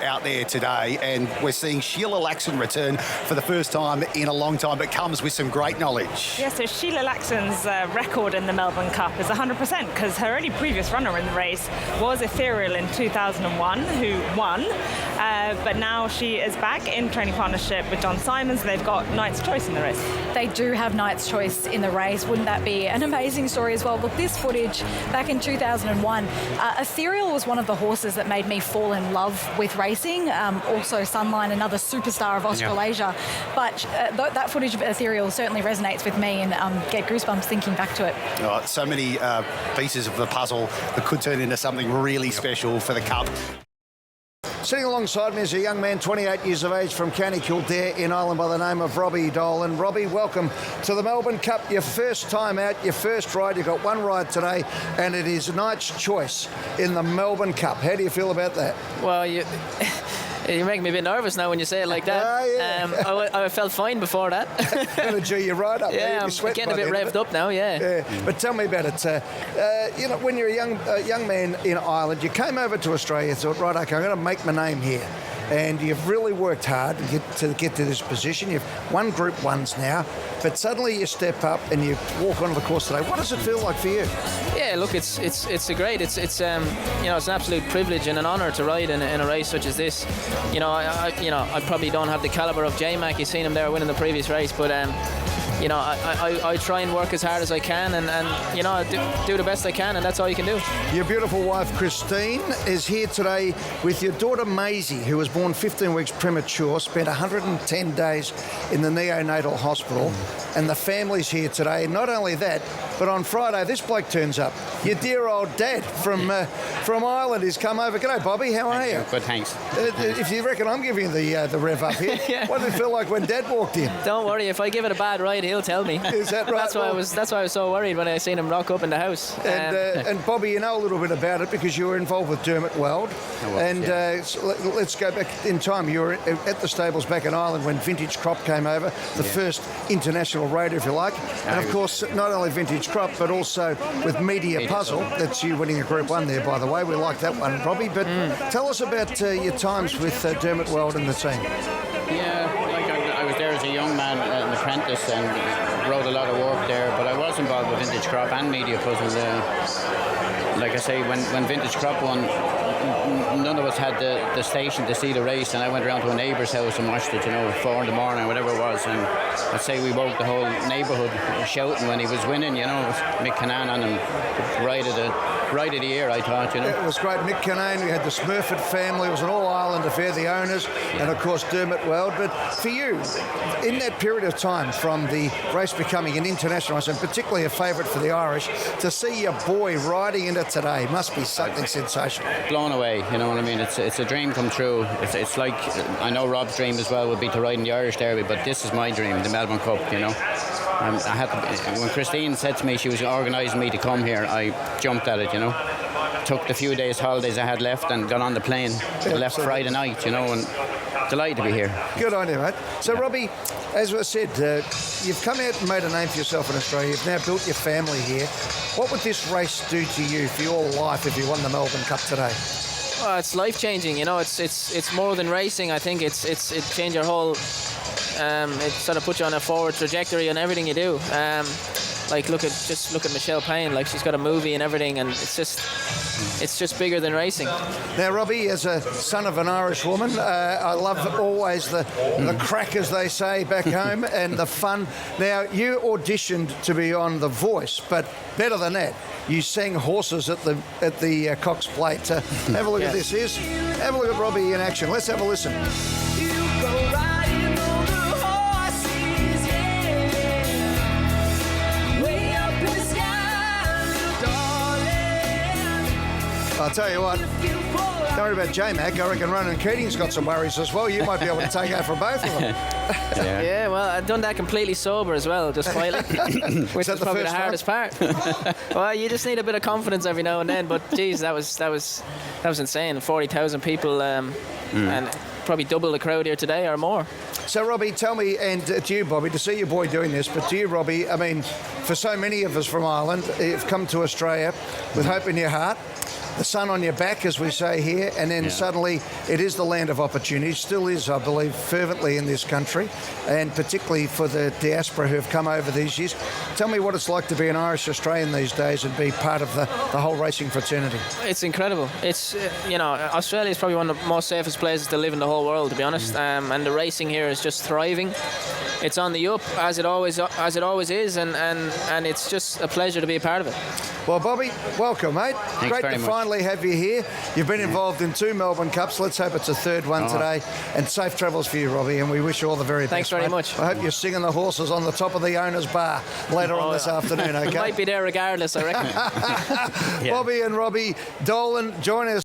out there today, and we're seeing Sheila LAXON return for the first time in a long time, but comes with some great knowledge. Yeah, so Sheila LAXON's record in the Melbourne Cup is 100% because her only previous runner in the race was Ethereal in 2001, who won, but now she is back in training partnership with John Simons. They've got Knight's Choice in the race. They do have Knight's Choice in the race. Wouldn't that be an amazing story as well? Look, this footage back in 2001, Ethereal was one of the horses that made me fall in love with racing. Also Sunline, another superstar of Australasia. Yeah. But that footage of Ethereal certainly resonates with me and get goosebumps thinking back to it. Oh, so many pieces of the puzzle that could turn into something really special for the Cup. Sitting alongside me is a young man, 28 years of age, from County Kildare in Ireland by the name of Robbie Dolan. Robbie, welcome to the Melbourne Cup. Your first time out, your first ride. You've got one ride today, and it is Knight's Choice in the Melbourne Cup. How do you feel about that? Well, you make me a bit nervous now when you say it like that. Yeah. I felt fine before that. Gonna G you right up. Yeah, I'm getting a bit revved up now. Yeah. But tell me about it. You know, when you're a young man in Ireland, you came over to Australia. Thought, right, okay, I'm going to make my name here. And you've really worked hard to get to this position. You've won Group 1s now, but suddenly you step up and you walk onto the course today. What does it feel like for you? Yeah, look, it's great. It's it's an absolute privilege and an honour to ride in a race such as this. I probably don't have the calibre of J-Mac. You've seen him there winning the previous race, but I try and work as hard as I can and do the best I can, and that's all you can do. Your beautiful wife Christine is here today with your daughter Maisie, who was born 15 weeks premature, spent 110 days in the neonatal hospital, and the family's here today. Not only that, but on Friday this bloke turns up. Your dear old dad from Ireland has come over. G'day Bobby, how are you? Good, thanks. If you reckon I'm giving you the rev up here, Yeah. What did it feel like when Dad walked in? Don't worry, if I give it a bad ride, he'll tell me. Is that right? That's why I was so worried when I seen him rock up in the house. And Bobby, you know a little bit about it because you were involved with Dermot Weld. Let's go back in time. You were at the stables back in Ireland when Vintage Crop came over, the first international raider, if you like. And of course, not only Vintage Crop, but also with Media Puzzle. That's you winning a Group 1 there, by the way. We like that one, Robbie. But tell us about your times with Dermot Weld and the team. Yeah, I was there as a young man, an apprentice, and wrote a lot of work there. But I was involved with Vintage Crop and Media Puzzle. Like I say, when Vintage Crop won, none of us had the station to see the race, and I went around to a neighbour's house and watched it, 4 in the morning, whatever it was, and I'd say we woke the whole neighbourhood shouting when he was winning, It was Mick Canaan on him, right of the year, I thought, It was great. Mick Canaan, we had the Smurford family, it was an all-Ireland affair, the owners, and of course Dermot Weld. But for you, in that period of time from the race becoming an international race, and particularly a favourite for the Irish, to see your boy riding into today must be something sensational. Blown away, you know what I mean? It's a dream come true. It's like, I know Rob's dream as well would be to ride in the Irish Derby, but this is my dream, the Melbourne Cup, I had to, when Christine said to me she was organising me to come here, I jumped at it, Took the few days holidays I had left and got on the plane. Left Friday night, and delighted to be here. Good on you, mate. So, Robbie, as I said, you've come out and made a name for yourself in Australia. You've now built your family here. What would this race do to you for your life if you won the Melbourne Cup today? Oh, it's life-changing, It's more than racing. I think it changed your whole. It sort of puts you on a forward trajectory on everything you do. Look at Michelle Payne. She's got a movie and everything, and it's just bigger than racing. Now, Robbie, as a son of an Irish woman, I love always the crack, as they say back home, and the fun. Now, you auditioned to be on The Voice, but better than that, you sang horses at the Cox Plate. Have a look at this. Have a look at Robbie in action. Let's have a listen. I'll tell you what, don't worry about J-Mac. I reckon Ronan Keating's got some worries as well. You might be able to take over both of them. Yeah, well, I've done that completely sober as well, just quietly, which is probably the hardest part. Well, you just need a bit of confidence every now and then, but geez, that was insane. 40,000 people, and probably double the crowd here today or more. So, Robbie, tell me, and to you, Bobby, to see your boy doing this, but to you, Robbie, I mean, for so many of us from Ireland, you've come to Australia with hope in your heart. the sun on your back, as we say here, and then suddenly it is the land of opportunity. Still is, I believe, fervently in this country, and particularly for the diaspora who have come over these years. Tell me what it's like to be an Irish Australian these days and be part of the whole racing fraternity. It's incredible. It's Australia is probably one of the most safest places to live in the whole world, to be honest. And the racing here is just thriving. It's on the up as it always is, and it's just a pleasure to be a part of it. Well, Bobby, welcome, mate. Thanks Great very to much. finally have you here. You've been involved in 2 Melbourne Cups. Let's hope it's a 3rd one today. And safe travels for you, Robbie, and we wish you all the very best. Thanks very mate. much. I hope you're singing the horses on the top of the owner's bar later on this afternoon, okay? We might be there regardless, I reckon. Bobby and Robbie Dolan, join us.